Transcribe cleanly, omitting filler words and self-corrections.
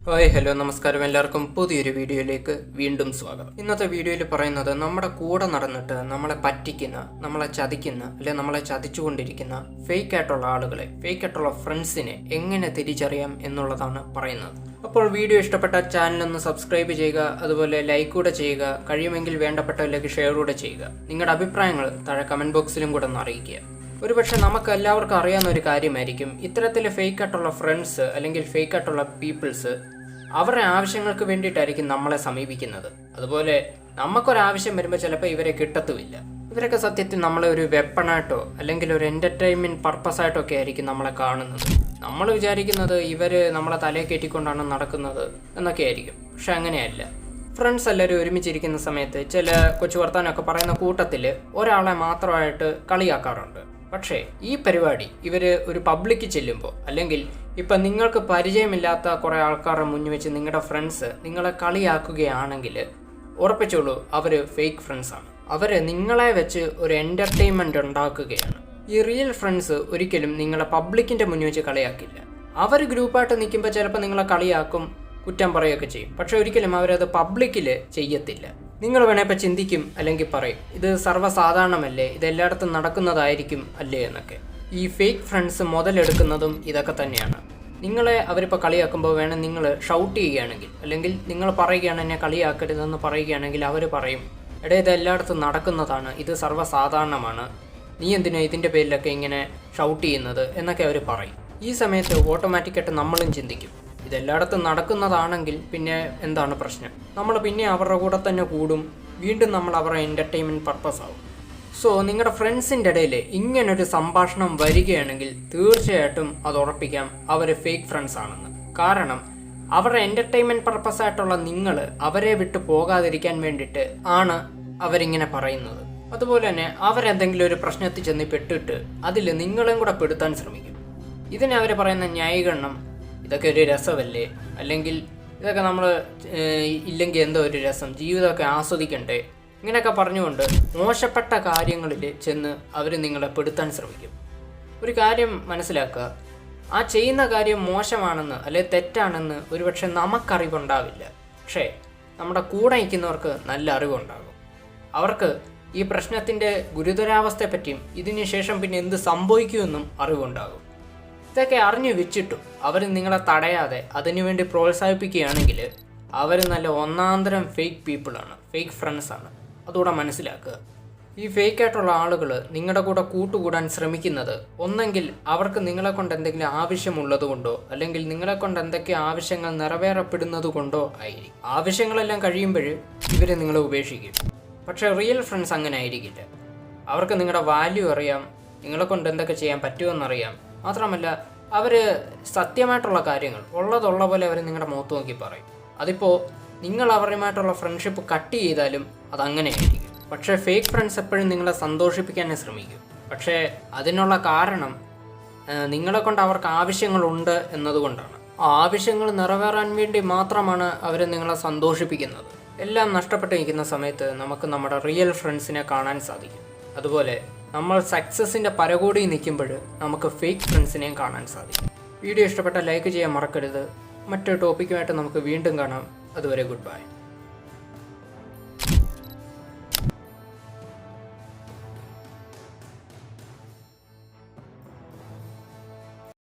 Hi hello നമസ്കാരം, എല്ലാവർക്കും പുതിയൊരു വീഡിയോയിലേക്ക് വീണ്ടും സ്വാഗതം. ഇന്നത്തെ വീഡിയോയിൽ പറയുന്നത് നമ്മുടെ കൂടെ നടന്നിട്ട് നമ്മളെ പറ്റിക്കുന്ന, നമ്മളെ ചതിക്കുന്ന, അല്ലെ നമ്മളെ ചതിച്ചുകൊണ്ടിരിക്കുന്ന ഫേക്ക് ആയിട്ടുള്ള ആളുകളെ, ഫേക്ക് ആയിട്ടുള്ള ഫ്രണ്ട്സിനെ എങ്ങനെ തിരിച്ചറിയാം എന്നുള്ളതാണ് പറയുന്നത്. അപ്പോൾ വീഡിയോ ഇഷ്ടപ്പെട്ട ചാനലൊന്ന് സബ്സ്ക്രൈബ് ചെയ്യുക, അതുപോലെ ലൈക്ക് കൂടെ ചെയ്യുക, കഴിയുമെങ്കിൽ വേണ്ടപ്പെട്ടവരിലേക്ക് ഷെയർ കൂടെ ചെയ്യുക. നിങ്ങളുടെ അഭിപ്രായങ്ങൾ താഴെ കമന്റ് ബോക്സിലും കൂടെ ഒന്ന് അറിയിക്കുക. ഒരുപക്ഷെ നമുക്ക് എല്ലാവർക്കും അറിയാവുന്ന ഒരു കാര്യമായിരിക്കും, ഇത്തരത്തിൽ ഫേക്ക് ആയിട്ടുള്ള ഫ്രണ്ട്സ് അല്ലെങ്കിൽ ഫേക്ക് ആയിട്ടുള്ള പീപ്പിൾസ് അവരുടെ ആവശ്യങ്ങൾക്ക് വേണ്ടിയിട്ടായിരിക്കും നമ്മളെ സമീപിക്കുന്നത്. അതുപോലെ നമുക്കൊരാവശ്യം വരുമ്പോൾ ചിലപ്പോൾ ഇവരെ കിട്ടത്തുമില്ല. ഇവരൊക്കെ സത്യത്തിൽ നമ്മളെ ഒരു വെപ്പണായിട്ടോ അല്ലെങ്കിൽ ഒരു എൻ്റർടൈൻമെൻറ്റ് പർപ്പസായിട്ടോ ഒക്കെ ആയിരിക്കും നമ്മളെ കാണുന്നത്. നമ്മൾ വിചാരിക്കുന്നത് ഇവർ നമ്മളെ തലയിൽ കയറ്റിക്കൊണ്ടാണ് നടക്കുന്നത് എന്നൊക്കെ ആയിരിക്കും. പക്ഷെ അങ്ങനെയല്ല. ഫ്രണ്ട്സ് എല്ലാവരും ഒരുമിച്ചിരിക്കുന്ന സമയത്ത് ചില കൊച്ചു വർത്താനമൊക്കെ പറയുന്ന കൂട്ടത്തിൽ ഒരാളെ മാത്രമായിട്ട് കളിയാക്കാറുണ്ട്. പക്ഷേ ഈ പരിപാടി ഇവർ ഒരു പബ്ലിക്ക് ചെല്ലുമ്പോൾ, അല്ലെങ്കിൽ ഇപ്പം നിങ്ങൾക്ക് പരിചയമില്ലാത്ത കുറേ ആൾക്കാരുടെ മുന്നിൽ വെച്ച് നിങ്ങളുടെ ഫ്രണ്ട്സ് നിങ്ങളെ കളിയാക്കുകയാണെങ്കിൽ ഉറപ്പിച്ചോളൂ, അവർ ഫേക്ക് ഫ്രണ്ട്സാണ്. അവർ നിങ്ങളെ വെച്ച് ഒരു എൻ്റർടൈൻമെൻറ്റ് ഉണ്ടാക്കുകയാണ്. ഈ റിയൽ ഫ്രണ്ട്സ് ഒരിക്കലും നിങ്ങളെ പബ്ലിക്കിൻ്റെ മുന്നിൽ വെച്ച് കളിയാക്കില്ല. അവർ ഗ്രൂപ്പായിട്ട് നിൽക്കുമ്പോൾ ചിലപ്പോൾ നിങ്ങളെ കളിയാക്കും, കുറ്റം പറയുകയൊക്കെ ചെയ്യും. പക്ഷെ ഒരിക്കലും അവരത് പബ്ലിക്കിൽ ചെയ്യത്തില്ല. നിങ്ങൾ വേണേൽ ഇപ്പം ചിന്തിക്കും, അല്ലെങ്കിൽ പറയും, ഇത് സർവ്വസാധാരണമല്ലേ, ഇതെല്ലായിടത്തും നടക്കുന്നതായിരിക്കും അല്ലേ എന്നൊക്കെ. ഈ ഫേക്ക് ഫ്രണ്ട്സ് മുതലെടുക്കുന്നതും ഇതൊക്കെ തന്നെയാണ്. നിങ്ങളെ അവരിപ്പോൾ കളിയാക്കുമ്പോൾ വേണം നിങ്ങൾ ഷൗട്ട് ചെയ്യുകയാണെങ്കിൽ, അല്ലെങ്കിൽ നിങ്ങൾ പറയുകയാണ് എന്നെ കളിയാക്കരുതെന്ന് പറയുകയാണെങ്കിൽ അവർ പറയും, എടേ ഇത് എല്ലായിടത്തും നടക്കുന്നതാണ്, ഇത് സർവ്വസാധാരണമാണ്, നീ എന്തിനാ ഇതിൻ്റെ പേരിലൊക്കെ ഇങ്ങനെ ഷൗട്ട് ചെയ്യുന്നത് എന്നൊക്കെ അവർ പറയും. ഈ സമയത്ത് ഓട്ടോമാറ്റിക്കായിട്ട് നമ്മളും ചിന്തിക്കും, ഇതെല്ലായിടത്തും നടക്കുന്നതാണെങ്കിൽ പിന്നെ എന്താണ് പ്രശ്നം, നമ്മൾ പിന്നെ അവരുടെ കൂടെ തന്നെ കൂടും, വീണ്ടും നമ്മൾ അവരുടെ എൻ്റർടൈൻമെൻറ്റ് പർപ്പസ് ആവും. സോ നിങ്ങളുടെ ഫ്രണ്ട്സിൻ്റെ ഇടയിൽ ഇങ്ങനൊരു സംഭാഷണം വരികയാണെങ്കിൽ തീർച്ചയായിട്ടും അത് ഉറപ്പിക്കാം, അവർ ഫേക്ക് ഫ്രണ്ട്സ് ആണെന്ന്. കാരണം അവരുടെ എൻ്റർടൈൻമെൻറ്റ് പർപ്പസായിട്ടുള്ള നിങ്ങൾ അവരെ വിട്ട് പോകാതിരിക്കാൻ വേണ്ടിയിട്ട് ആണ് അവരിങ്ങനെ പറയുന്നത്. അതുപോലെ തന്നെ അവരെന്തെങ്കിലും ഒരു പ്രശ്നത്തിൽ ചെന്ന് പെട്ടിട്ട് അതിൽ നിങ്ങളെയും കൂടെ പെടുത്താൻ ശ്രമിക്കും. ഇതിനെ അവർ പറയുന്ന ന്യായീകരണം, ഇതൊക്കെ ഒരു രസമല്ലേ, അല്ലെങ്കിൽ ഇതൊക്കെ നമ്മൾ ഇല്ലെങ്കിൽ എന്തോ ഒരു രസം, ജീവിതമൊക്കെ ആസ്വദിക്കണ്ടേ, ഇങ്ങനെയൊക്കെ പറഞ്ഞുകൊണ്ട് മോശപ്പെട്ട കാര്യങ്ങളിൽ ചെന്ന് അവർ നിങ്ങളെ പെടുത്താൻ ശ്രമിക്കും. ഒരു കാര്യം മനസ്സിലാക്കുക, ആ ചെയ്യുന്ന കാര്യം മോശമാണെന്ന് അല്ലെങ്കിൽ തെറ്റാണെന്ന് ഒരുപക്ഷെ നമുക്കറിവുണ്ടാവില്ല. പക്ഷേ നമ്മുടെ കൂടെ നിൽക്കുന്നവർക്ക് നല്ല അറിവുണ്ടാകും. അവർക്ക് ഈ പ്രശ്നത്തിൻ്റെ ഗുരുതരാവസ്ഥയെപ്പറ്റിയും ഇതിന് ശേഷം പിന്നെ എന്ത് സംഭവിക്കുമെന്നും അറിവുണ്ടാകും. ഇതൊക്കെ അറിഞ്ഞു വെച്ചിട്ടും അവർ നിങ്ങളെ തടയാതെ അതിനുവേണ്ടി പ്രോത്സാഹിപ്പിക്കുകയാണെങ്കിൽ അവർ നല്ല ഒന്നാന്തരം ഫേക്ക് പീപ്പിളാണ്, ഫേക്ക് ഫ്രണ്ട്സാണ്. അതുകൂടെ മനസ്സിലാക്കുക. ഈ ഫേക്കായിട്ടുള്ള ആളുകൾ നിങ്ങളുടെ കൂടെ കൂട്ടുകൂടാൻ ശ്രമിക്കുന്നത് ഒന്നെങ്കിൽ അവർക്ക് നിങ്ങളെ കൊണ്ട് എന്തെങ്കിലും ആവശ്യമുള്ളത് കൊണ്ടോ, അല്ലെങ്കിൽ നിങ്ങളെ കൊണ്ട് എന്തൊക്കെ ആവശ്യങ്ങൾ നിറവേറപ്പെടുന്നത് കൊണ്ടോ ആയിരിക്കും. ആവശ്യങ്ങളെല്ലാം കഴിയുമ്പോൾ ഇവർ നിങ്ങളെ ഉപേക്ഷിക്കും. പക്ഷേ റിയൽ ഫ്രണ്ട്സ് അങ്ങനെ ആയിരിക്കില്ല. അവർക്ക് നിങ്ങളുടെ വാല്യൂ അറിയാം, നിങ്ങളെ കൊണ്ട് എന്തൊക്കെ ചെയ്യാൻ പറ്റുമെന്നറിയാം. മാത്രമല്ല അവർ സത്യമായിട്ടുള്ള കാര്യങ്ങൾ ഉള്ളതുള്ള പോലെ അവർ നിങ്ങളുടെ മുഖത്ത് നോക്കി പറയും. അതിപ്പോൾ നിങ്ങൾ അവരുമായിട്ടുള്ള ഫ്രണ്ട്ഷിപ്പ് കട്ട് ചെയ്താലും അതങ്ങനെയായിരിക്കും. പക്ഷേ ഫേക്ക് ഫ്രണ്ട്സ് എപ്പോഴും നിങ്ങളെ സന്തോഷിപ്പിക്കാനേ ശ്രമിക്കും. പക്ഷേ അതിനുള്ള കാരണം നിങ്ങളെ കൊണ്ട് അവർക്ക് ആവശ്യങ്ങളുണ്ട് എന്നതുകൊണ്ടാണ്. ആ ആവശ്യങ്ങൾ നിറവേറാൻ വേണ്ടി മാത്രമാണ് അവർ നിങ്ങളെ സന്തോഷിപ്പിക്കുന്നത്. എല്ലാം നഷ്ടപ്പെട്ട് നിൽക്കുന്ന സമയത്ത് നമുക്ക് നമ്മുടെ റിയൽ ഫ്രണ്ട്സിനെ കാണാൻ സാധിക്കും. അതുപോലെ നമ്മൾ സക്സസിൻ്റെ പരകോടി നിൽക്കുമ്പോൾ നമുക്ക് ഫേക്ക് ഫ്രണ്ട്സിനെയും കാണാൻ സാധിക്കും. വീഡിയോ ഇഷ്ടപ്പെട്ട ലൈക്ക് ചെയ്യാൻ മറക്കരുത്. മറ്റൊരു ടോപ്പിക്കുമായിട്ട് നമുക്ക് വീണ്ടും കാണാം. അതുവരെ ഗുഡ് ബൈ.